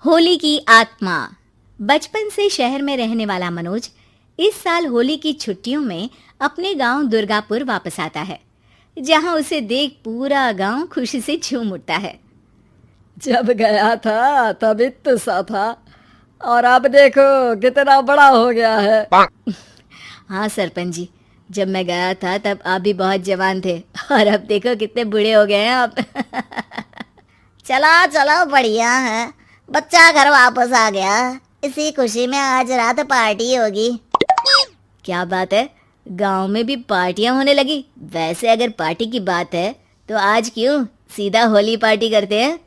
होली की आत्मा। बचपन से शहर में रहने वाला मनोज इस साल होली की छुट्टियों में अपने गांव दुर्गापुर वापस आता है, जहां उसे देख पूरा गांव खुशी से झूम उठता है। जब गया था तब इतना सा था और अब देखो कितना बड़ा हो गया है। हाँ सरपंच जी, जब मैं गया था तब आप भी बहुत जवान थे और अब देखो कितने बूढ़े हो गए हैं आप। चलो चलो, बढ़िया है। बच्चा घर वापस आ गया। इसी खुशी में आज रात पार्टी होगी। क्या बात है, गांव में भी पार्टियां होने लगी। वैसे अगर पार्टी की बात है तो आज क्यों सीधा होली पार्टी करते हैं।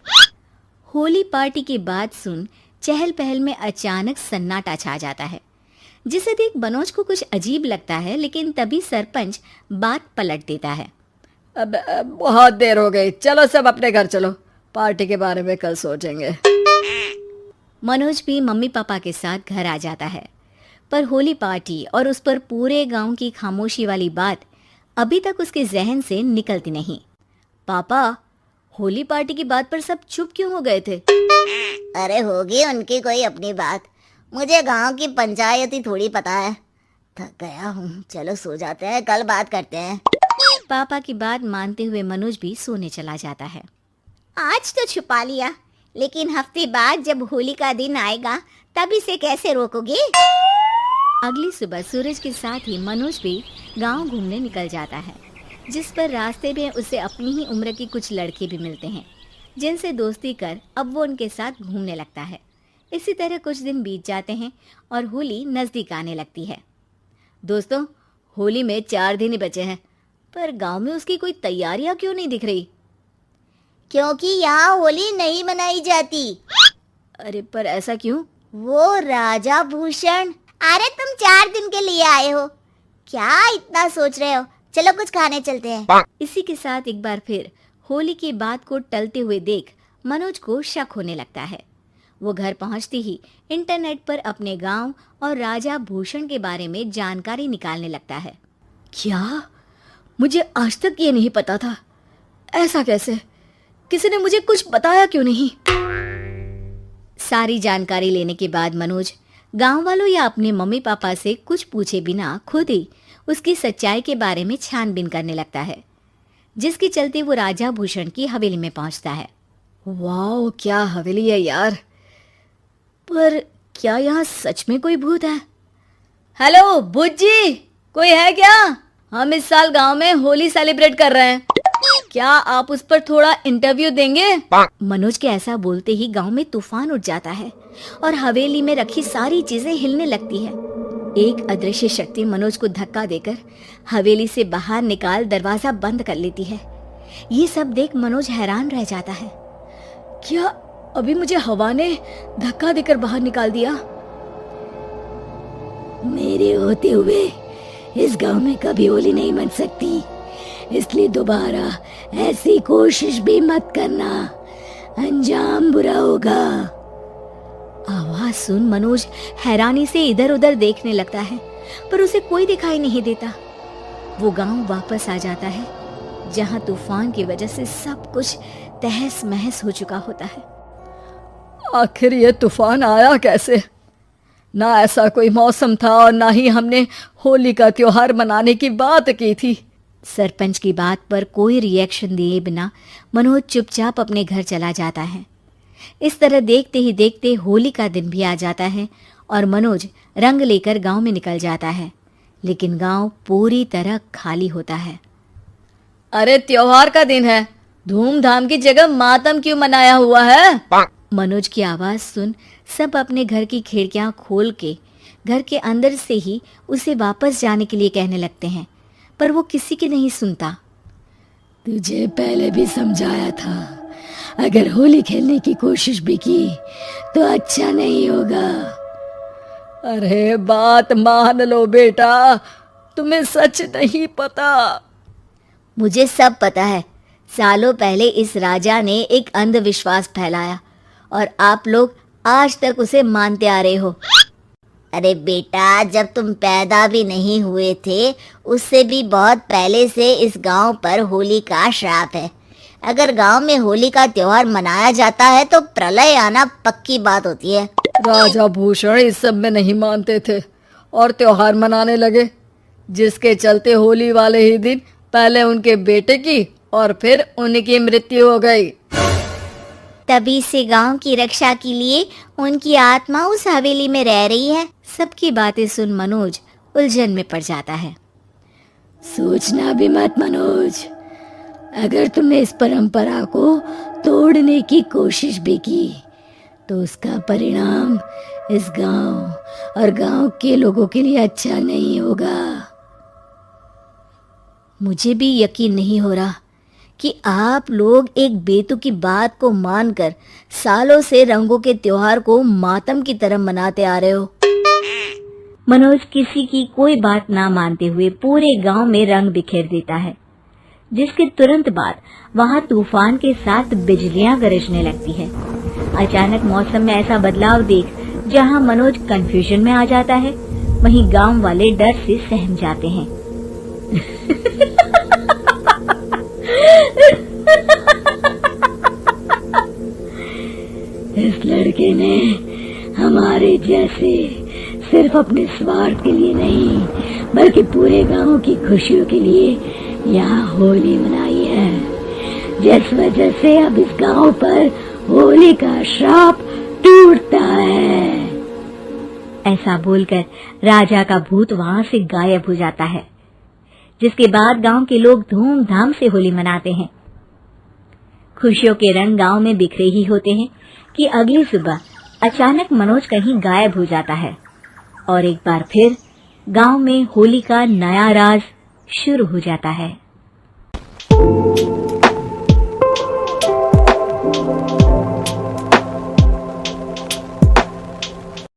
होली पार्टी की बात सुन चहल पहल में अचानक सन्नाटा छा जाता है, जिसे देख मनोज को कुछ अजीब लगता है। लेकिन तभी सरपंच बात पलट देता है। अब बहुत देर हो गई, चलो सब अपने घर चलो, पार्टी के बारे में कल सोचेंगे। मनोज भी मम्मी पापा के साथ घर आ जाता है, पर होली पार्टी और उस पर पूरे गांव की खामोशी वाली बात अभी तक उसके जहन से निकलती नहीं। पापा, होली पार्टी की बात पर सब चुप क्यों हो गए थे। अरे होगी उनकी कोई अपनी बात। मुझे गांव की पंचायत ही थोड़ी पता है। थक गया हूँ, चलो सो जाते हैं, कल बात करते हैं। पापा की बात मानते हुए मनोज भी सोने चला जाता है। आज तो छुपा लिया, लेकिन हफ्ते बाद जब होली का दिन आएगा तब इसे कैसे रोकोगे। अगली सुबह सूरज के साथ ही मनोज भी गांव घूमने निकल जाता है, जिस पर रास्ते में उसे अपनी ही उम्र के कुछ लड़के भी मिलते हैं, जिनसे दोस्ती कर अब वो उनके साथ घूमने लगता है। इसी तरह कुछ दिन बीत जाते हैं और होली नज़दीक आने लगती है। दोस्तों, होली में 4 दिन ही बचे हैं, पर गांव में उसकी कोई तैयारियां क्यों नहीं दिख रही। क्योंकि यहाँ होली नहीं मनाई जाती। अरे पर ऐसा क्यों। वो राजा भूषण। अरे तुम 4 दिन के लिए आए हो, क्या इतना सोच रहे हो। चलो कुछ खाने चलते हैं। इसी के साथ एक बार फिर होली की बात को टलते हुए देख मनोज को शक होने लगता है। वो घर पहुंचते ही इंटरनेट पर अपने गांव और राजा भूषण के बारे में जानकारी निकालने लगता है। क्या, मुझे आज तक ये नहीं पता था। ऐसा कैसे, किसी ने मुझे कुछ बताया क्यों नहीं। सारी जानकारी लेने के बाद मनोज गांव वालों या अपने मम्मी पापा से कुछ पूछे बिना खुद ही उसकी सच्चाई के बारे में छानबीन करने लगता है, जिसके चलते वो राजा भूषण की हवेली में पहुंचता है। वाह, क्या हवेली है यार। पर क्या यहाँ सच में कोई भूत है। हेलो भूत जी, कोई है क्या। हम इस साल गांव में होली सेलिब्रेट कर रहे हैं, क्या आप उस पर थोड़ा इंटरव्यू देंगे। मनोज के ऐसा बोलते ही गांव में तूफान उठ जाता है और हवेली में रखी सारी चीजें हिलने लगती है। एक अदृश्य शक्ति मनोज को धक्का देकर हवेली से बाहर निकाल दरवाजा बंद कर लेती है। ये सब देख मनोज हैरान रह जाता है। क्या अभी मुझे हवा ने धक्का देकर बाहर निकाल दिया। मेरे होते हुए इस गांव में कभी होली नहीं मन सकती, इसलिए दोबारा ऐसी कोशिश भी मत करना, अंजाम बुरा होगा। आवाज सुन मनोज हैरानी से इधर उधर देखने लगता है, पर उसे कोई दिखाई नहीं देता। वो गांव वापस आ जाता है, जहां तूफान की वजह से सब कुछ तहस महस हो चुका होता है। आखिर ये तूफान आया कैसे। ना ऐसा कोई मौसम था और ना ही हमने होली का त्योहार मनाने की बात की थी। सरपंच की बात पर कोई रिएक्शन दिए बिना मनोज चुपचाप अपने घर चला जाता है। इस तरह देखते ही देखते होली का दिन भी आ जाता है और मनोज रंग लेकर गांव में निकल जाता है, लेकिन गांव पूरी तरह खाली होता है। अरे त्योहार का दिन है, धूमधाम की जगह मातम क्यों मनाया हुआ है। मनोज की आवाज सुन सब अपने घर की खिड़कियां खोल के घर के अंदर से ही उसे वापस जाने के लिए कहने लगते हैं, पर वो किसी की नहीं सुनता। तुझे पहले भी समझाया था, अगर होली खेलने की कोशिश भी की तो अच्छा नहीं होगा। अरे बात मान लो बेटा, तुम्हें सच नहीं पता। मुझे सब पता है। सालों पहले इस राजा ने एक अंधविश्वास फैलाया और आप लोग आज तक उसे मानते आ रहे हो। अरे बेटा, जब तुम पैदा भी नहीं हुए थे उससे भी बहुत पहले से इस गांव पर होली का श्राप है। अगर गांव में होली का त्योहार मनाया जाता है तो प्रलय आना पक्की बात होती है। राजा भूषण इस सब में नहीं मानते थे और त्योहार मनाने लगे, जिसके चलते होली वाले ही दिन पहले उनके बेटे की और फिर उनकी मृत्यु हो गई। तभी से गांव की रक्षा के लिए उनकी आत्मा उस हवेली में रह रही है। सबकी बातें सुन मनोज उलझन में पड़ जाता है। सोचना भी मत मनोज, अगर तुमने इस परंपरा को तोड़ने की कोशिश भी की तो उसका परिणाम इस गांव और गांव के लोगों के लिए अच्छा नहीं होगा। मुझे भी यकीन नहीं हो रहा कि आप लोग एक बेतुकी बात को मानकर सालों से रंगों के त्योहार को मातम की तरह मनाते आ रहे हो। मनोज किसी की कोई बात ना मानते हुए पूरे गांव में रंग बिखेर देता है, जिसके तुरंत बाद वहां तूफान के साथ बिजलियां गरजने लगती है। अचानक मौसम में ऐसा बदलाव देख जहां मनोज कंफ्यूजन में आ जाता है, वहीं गांव वाले डर से सहम जाते हैं। इस लड़के ने हमारे जैसे सिर्फ अपने स्वार्थ के लिए नहीं बल्कि पूरे गांव की खुशियों के लिए यहाँ होली मनाई है, जिस वजह से अब इस गांव पर होली का श्राप टूटता है। ऐसा बोलकर राजा का भूत वहां से गायब हो जाता है, जिसके बाद गांव के लोग धूमधाम से होली मनाते हैं। खुशियों के रंग गांव में बिखरे ही होते हैं कि अगली सुबह अचानक मनोज कहीं गायब हो जाता है और एक बार फिर गांव में होली का नया राज शुरू हो जाता है।